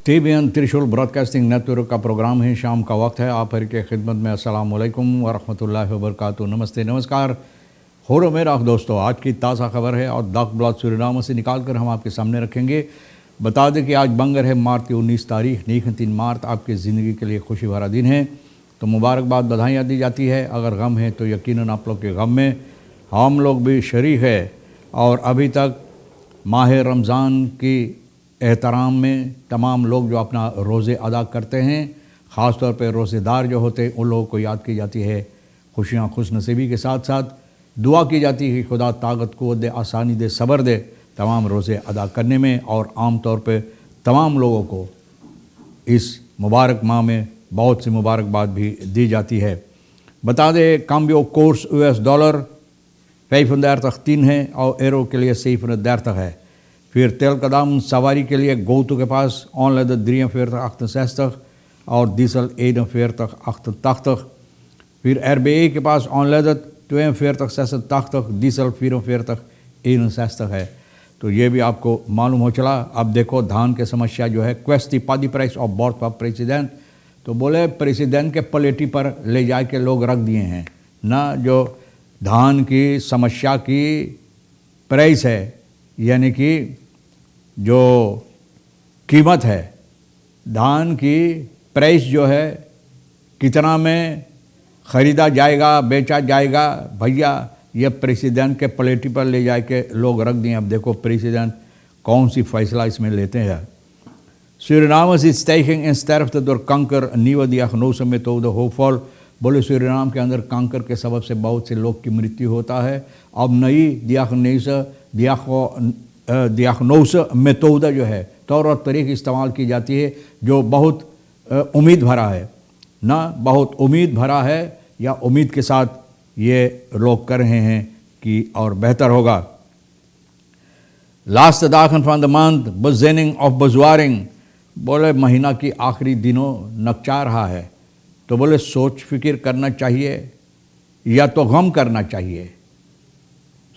TBN त्रिशूल broadcasting network का programme है। शाम का वक्त है। आप हर के खिदमत में अस्सलाम वालेकुम व रहमतुल्लाहि व बरकातुहू। नमस्ते, नमस्कार। होरो मेरा दोस्तों, आज की ताज़ा खबर है और दाग ब्लॉक सूरीनाम से निकाल कर हम आपके सामने रखेंगे। बता दें कि आज बंगर है मार्च की 19 तारीख, 3 मार्च आपकी ज़िंदगी के लिए खुशी भरा दिन है। तो मुबारकबाद, बधाइयाँ दी जाती है। अगर गम है तो यकीनन आप लोग के गम में हम लोग भी शरीक है। और अभी तक माह रमज़ान की एहतराम में तमाम लोग जो अपना रोज़े अदा करते हैं, ख़ास तौर पे रोज़ेदार जो होते हैं, उन लोगों को याद की जाती है। खुशियाँ खुशनसीबी के साथ साथ दुआ की जाती है कि खुदा ताकत क़ुव्वत दे, आसानी दे, सब्र दे तमाम रोज़े अदा करने में। और आम तौर पे तमाम लोगों को इस मुबारक माह में बहुत सी मुबारकबाद भी दी जाती है। बता दें काम्बियो कोर्स US डॉलर 35 है और एरो के लिए 37 है। फिर तेल कदम सवारी के लिए गोतु के पास ऑनलाइन 43 और डीजल 41 फिर RBA के पास ऑनलाइन 42 डीजल 44 है। तो ये भी आपको मालूम हो चला। अब देखो धान की समस्या जो है, क्वेस्टी पादी प्राइस और बॉर्ड पर प्रेसिडेंट, तो बोले प्रेसिडेंट के पलेटी पर ले जा के लोग रख दिए हैं ना। जो धान की समस्या की प्राइस है, यानी कि जो कीमत है धान की प्राइस जो है, कितना में ख़रीदा जाएगा, बेचा जाएगा, भैया ये प्रेसिडेंट के पलेटी पर ले जाके लोग रख दिए। अब देखो प्रेसिडेंट कौन सी फैसला इसमें लेते हैं। Suriname is taking in sterfte door kanker een nieuwe diagnosemethode hoopvol। बोले सूरीनाम के अंदर कांकर के सबब से बहुत से लोग की मृत्यु होता है। अब नई डियाग्नोस मेथोड जो है, तौर और तरीक़ इस्तेमाल की जाती है, जो बहुत उम्मीद भरा है ना, बहुत उम्मीद भरा है या उम्मीद के साथ ये लोग कर रहे हैं कि और बेहतर होगा। लास्ट दाखन from the month beginning of बजवारिंग, बोले महीना की आखिरी दिनों नकचा रहा है। तो बोले सोच फिक्र करना चाहिए या तो गम करना चाहिए।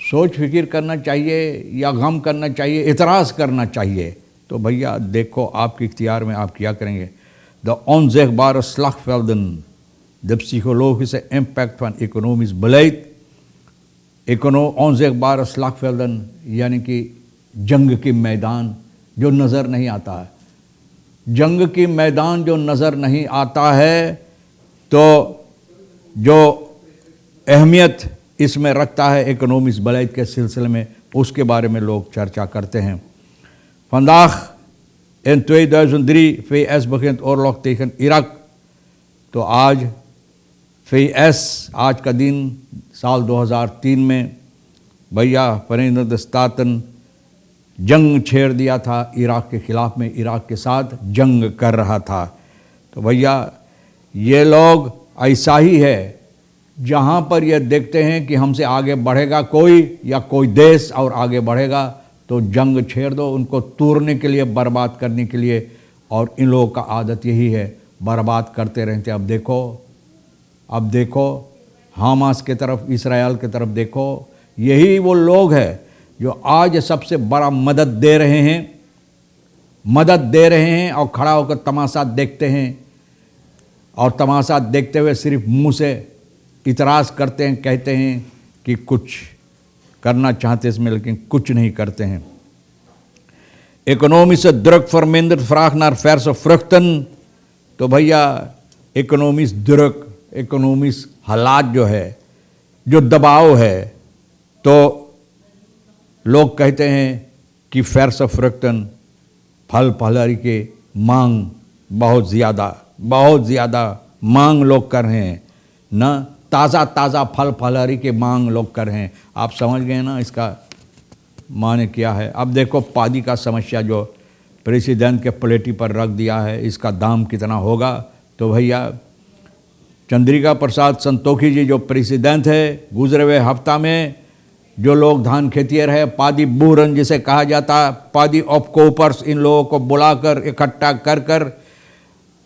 सोच फिक्र करना चाहिए या गम करना चाहिए, इतराज़ करना चाहिए। तो भैया देखो आपके इख्तियार में, आप क्या करेंगे। The onzichtbare slagvelden, de psychologische impact van economisch beleid। onzichtbare slagvelden यानी कि जंग के मैदान जो नज़र नहीं आता है। जंग के मैदान जो नज़र नहीं आता है, तो जो अहमियत इसमें रखता है इकोनॉमिक्स बलेद के सिलसिले में, उसके बारे में लोग चर्चा करते हैं। vandaag in 2003 VS begint oorlog tegen Irak। तो आज VS आज का दिन साल 2003 में भैया फ़रीद स्तातन जंग छेड़ दिया था इराक के ख़िलाफ़ में, इराक के साथ जंग कर रहा था। तो भैया ये लोग ऐसा ही है, जहाँ पर ये देखते हैं कि हमसे आगे बढ़ेगा कोई या कोई देश और आगे बढ़ेगा, तो जंग छेड़ दो, उनको तोड़ने के लिए, बर्बाद करने के लिए। और इन लोगों का आदत यही है, बर्बाद करते रहते। अब देखो हमास के तरफ, इसराइल के तरफ देखो, यही वो लोग हैं जो आज सबसे बड़ा मदद दे रहे हैं और खड़ा होकर तमाशा देखते हैं। और तमाशा देखते हुए सिर्फ मुंह से इतराज़ करते हैं, कहते हैं कि कुछ करना चाहते इसमें, लेकिन कुछ नहीं करते हैं। इकोनॉमिस्che druk vermindert vraag naar verse vruchten। तो भैया इकोनॉमिक्स druk, इकोनॉमिक्स हालात जो है, जो दबाव है, तो लोग कहते हैं कि verse vruchten फल फलहरी के मांग बहुत ज़्यादा मांग लोग कर रहे हैं ना। ताज़ा फल फलहरी के मांग लोग कर रहे हैं। आप समझ गए ना इसका माने क्या है। अब देखो पादी का समस्या जो प्रेसिडेंट के पलेटी पर रख दिया है, इसका दाम कितना होगा। तो भैया चंद्रिका प्रसाद संतोखी जी जो प्रेसिडेंट है, गुजरे हुए हफ्ता में जो लोग धान खेतियर है, पादी बूरन जिसे कहा जाता, पादी ऑफ कोपर्स, इन लोगों को बुलाकर इकट्ठा कर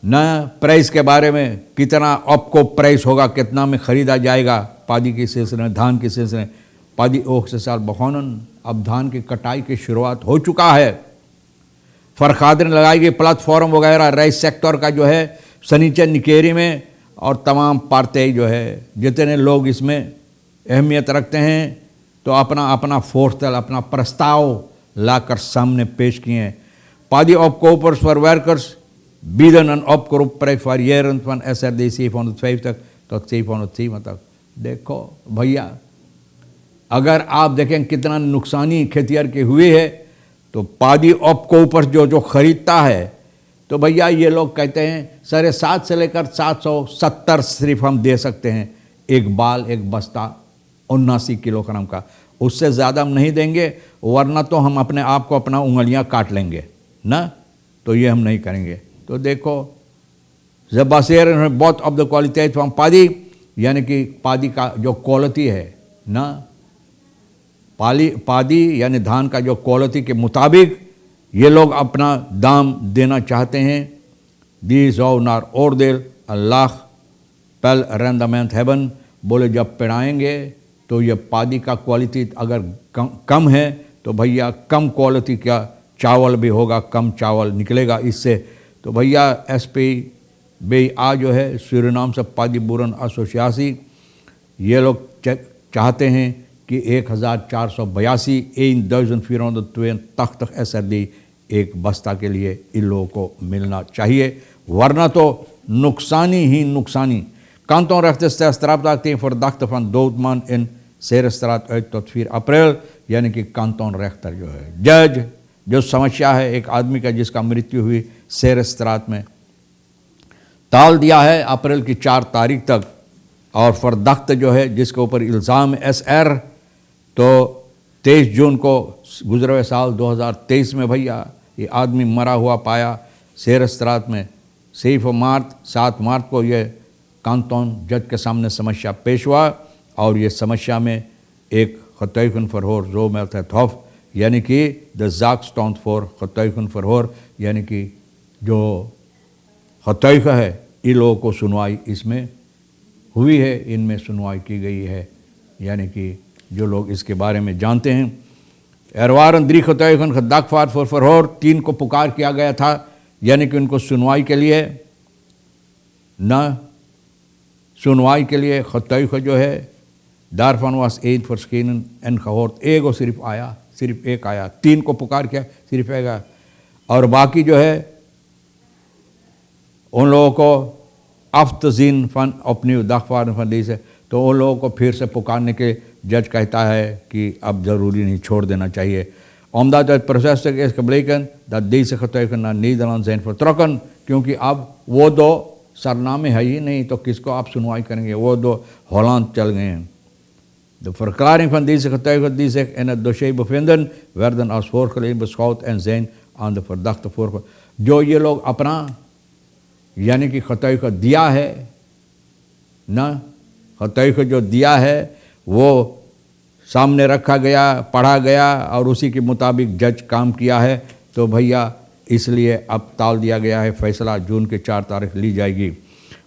न प्राइस के बारे में, कितना आपको प्राइस होगा, कितना में ख़रीदा जाएगा पादी के सिलसिले में, धान के सिलसिले में। पादी ओख से साल बखौनन, अब धान की कटाई की शुरुआत हो चुका है। फरखादर लगाई गई प्लेटफॉर्म वगैरह राइस सेक्टर का जो है सनीचर निकेरी में, और तमाम पार्टी जो है जितने लोग इसमें अहमियत रखते हैं तो अपना अपना फोर्सल अपना प्रस्ताव लाकर सामने पेश किए हैं। पादी ऑफ कोपर्स फॉर वर्कर्स बीदन end of group for year one SRD 705 तक तो 703 तक। देखो भैया, अगर आप देखें कितना नुकसानी खेतिहर के हुए है, तो पादी ऑफ कोपर्स जो खरीदता है तो भैया ये लोग कहते हैं 750 से लेकर 770 सिर्फ हम दे सकते हैं, एक बाल एक बस्ता 79 किलोग्राम का, उससे ज़्यादा हम नहीं देंगे, वरना तो हम अपने आप को अपना उंगलियां काट लेंगे ना, तो ये हम नहीं करेंगे। तो देखो ज़बासेर both of the quality from पादी, यानी कि पादी का जो क्वालिटी है ना, पादी यानी धान का जो क्वालिटी के मुताबिक ये लोग अपना दाम देना चाहते हैं। दीज ऑफ नार ओरदेल अल्लाह पेल रेंदामेंट हेवन, बोले जब पेड़ाएंगे तो ये पादी का क्वालिटी अगर कम है तो भैया कम क्वालिटी का चावल भी होगा, कम चावल निकलेगा इससे। तो भैया SP बे आ जो है सूरीनाम से पादी बुरन एसोसिएसी, ये लोग चाहते हैं कि 1482 1402 तख्त SRD एक बस्ता के लिए इन लोगों को मिलना चाहिए, वरना तो नुकसानी ही नुकसानी। Kanton rechter strafdachting verdachte van doodman in Serenstraat uit tot 4 अप्रैल, यानी कि कांटोन रेख्तर जो है जज, जो समस्या है एक आदमी का जिसका मृत्यु हुई सेरेस्त्रात में, टाल दिया है अप्रैल की 4 तारीख तक। और फरदख्त जो है जिसके ऊपर इल्ज़ाम SR, तो 23 जून को गुजरे हुए साल 2023 में भैया ये आदमी मरा हुआ पाया सेरेस्त्रात में। 7 मार्च को ये कांटोन जज के सामने समस्या पेश हुआ, और ये समस्या में एक खतैखन फरहोर जो मिलता है थौफ, यानी कि द जाक स्टॉन्ट फॉर खतैखन फरहोर, यानी कि जो खतैख है इन लोगों को सुनवाई इसमें हुई है, इनमें सुनवाई की गई है, यानी कि जो लोग इसके बारे में जानते हैं। एरवारन द्री खतैखन खद्दाक फार फॉर फरहोर 3 को पुकार किया गया था, यानी कि उनको सुनवाई के लिए न सुनवाई के लिए खतैख जो है दारफान वास 8 फॉर स्किन एन खहोर, एगो सिर्फ एक आया, 3 को पुकार किया सिर्फ एक आया, और बाकी जो है उन लोगों को अफ्तजीन फन अपनी दाखवार फन दी से, तो उन लोगों को फिर से पुकारने के जज कहता है कि अब ज़रूरी नहीं, छोड़ देना चाहिए। omdat het proces is gebleken dat deze getuigen naar Nederland zijn vertrokken, क्योंकि अब वो 2 सरनामे है ही नहीं, तो किसको आप सुनवाई करेंगे, वो 2 हॉलैंड चल गए हैं। De verklaring van deze getuigen die zich in het dossier bevinden, werden als voorgelezen beschouwd en zijn aan de verdachte voorgelegd। जो ये लोग अपना यानी कि खतैख दिया है ना, खतैख जो दिया है वो सामने रखा गया, पढ़ा गया, और उसी के मुताबिक जज काम किया है, तो भैया इसलिए अब टाल दिया गया है, फैसला जून के 4 तारीख ली जाएगी।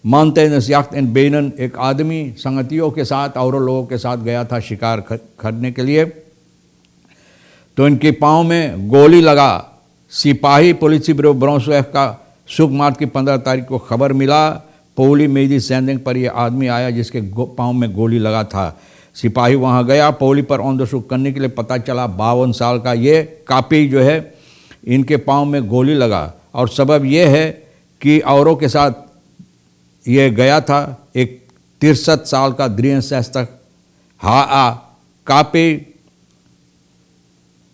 मानते नसियात इन बेनन, एक आदमी संगतियों के साथ और लोगों के साथ गया था शिकार करने के लिए, तो इनके पाँव में गोली लगा। सिपाही पुलिस ब्यूरो ब्राउनस्विक का सुख मार्च की 15 तारीख को खबर मिला, पोली मेदी सैंडिंग पर यह आदमी आया जिसके पाँव में गोली लगा था। सिपाही वहाँ गया पोली पर ऑन द शूट करने के लिए, पता चला 52 साल का ये कापी जो है इनके पाँव में गोली लगा, और सबब यह है कि औरों के साथ ये गया था। एक 63 साल का द्रियन शासक हा कापी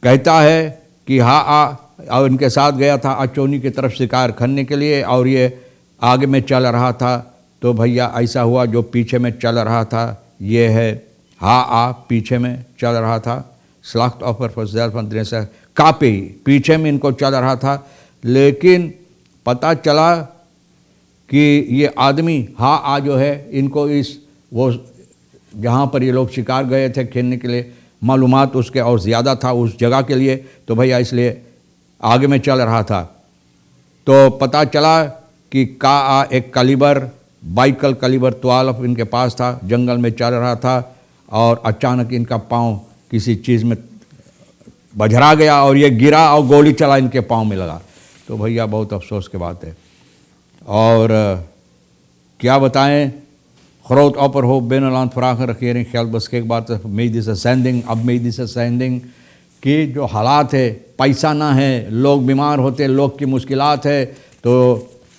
कहता है कि और इनके साथ गया था अचोनी की तरफ शिकार करने के लिए, और ये आगे में चल रहा था, तो भैया ऐसा हुआ जो पीछे में चल रहा था ये है पीछे में चल रहा था। स्लाख्त ऑफर फॉर से कापी पीछे में इनको चल रहा था, लेकिन पता चला कि ये आदमी जो है इनको इस वो जहाँ पर ये लोग शिकार गए थे खेलने के लिए, मालूमात उसके और ज़्यादा था उस जगह के लिए, तो भैया इसलिए आगे में चल रहा था। तो पता चला कि एक कलीबर बाइकल कलीबर 12 इनके पास था, जंगल में चल रहा था, और अचानक इनका पाँव किसी चीज़ में बजरा गया और ये गिरा और गोली चला इनके पाँव में लगा। तो भैया बहुत अफसोस की बात है। और क्या बताएं, खरोत ऑपर हो बेनलान फराख रखिए ख्याल बस के एक बात मेदी से सेंडिंग अब मेदी से सेंडिंग कि जो हालात है, पैसा ना है, लोग बीमार होते, लोग की मुश्किलात है, तो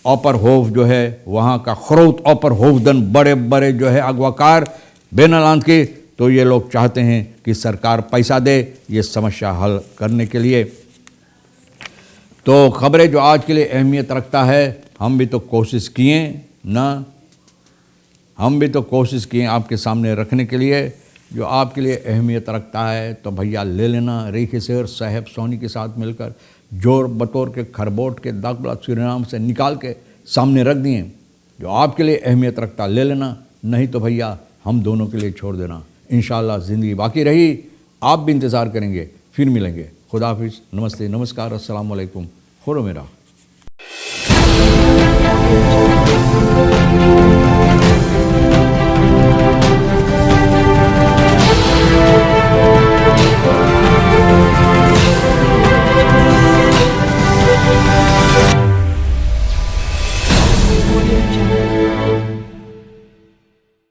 ऑपर होफ जो है वहाँ का खरोत ऑपर होफ दन बड़े बड़े जो है अगवाकार बेनलान की, तो ये लोग चाहते हैं कि सरकार पैसा दे ये समस्या हल करने के लिए। तो खबरें जो आज के लिए अहमियत रखता है, हम भी तो कोशिश किए ना, हम भी तो कोशिश किए आपके सामने रखने के लिए। जो आपके लिए अहमियत रखता है तो भैया ले लेना। रेखी शेर साहब सोनी के साथ मिलकर जोर बतौर के खरबोट के दागब्लाद सूरीनाम से निकाल के सामने रख दिए। जो आपके लिए अहमियत रखता ले लेना, नहीं तो भैया हम दोनों के लिए छोड़ देना। इंशाअल्लाह ज़िंदगी बाकी रही, आप भी इंतज़ार करेंगे, फिर मिलेंगे। खुदा हाफिज़, नमस्ते, नमस्कार, अस्सलाम वालेकुम, खुदा मेरा।